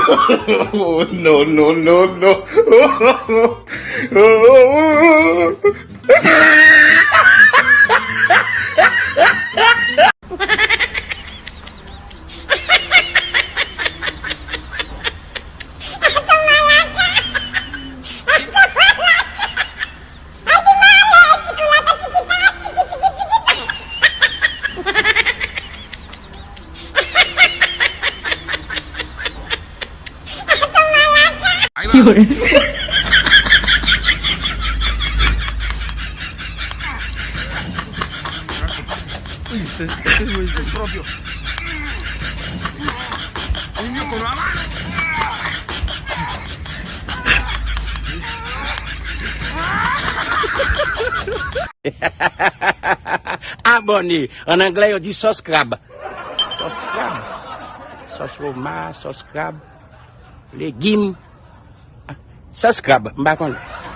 Oh, no, no, no, no. Uy, este es muy propio. Un niño con la mano. Abonné. En anglais, on dit sauce crabe. Sauce crabe. Sauce fromage, sauce crabe. Légumes. Sauce crabe. M'bakon.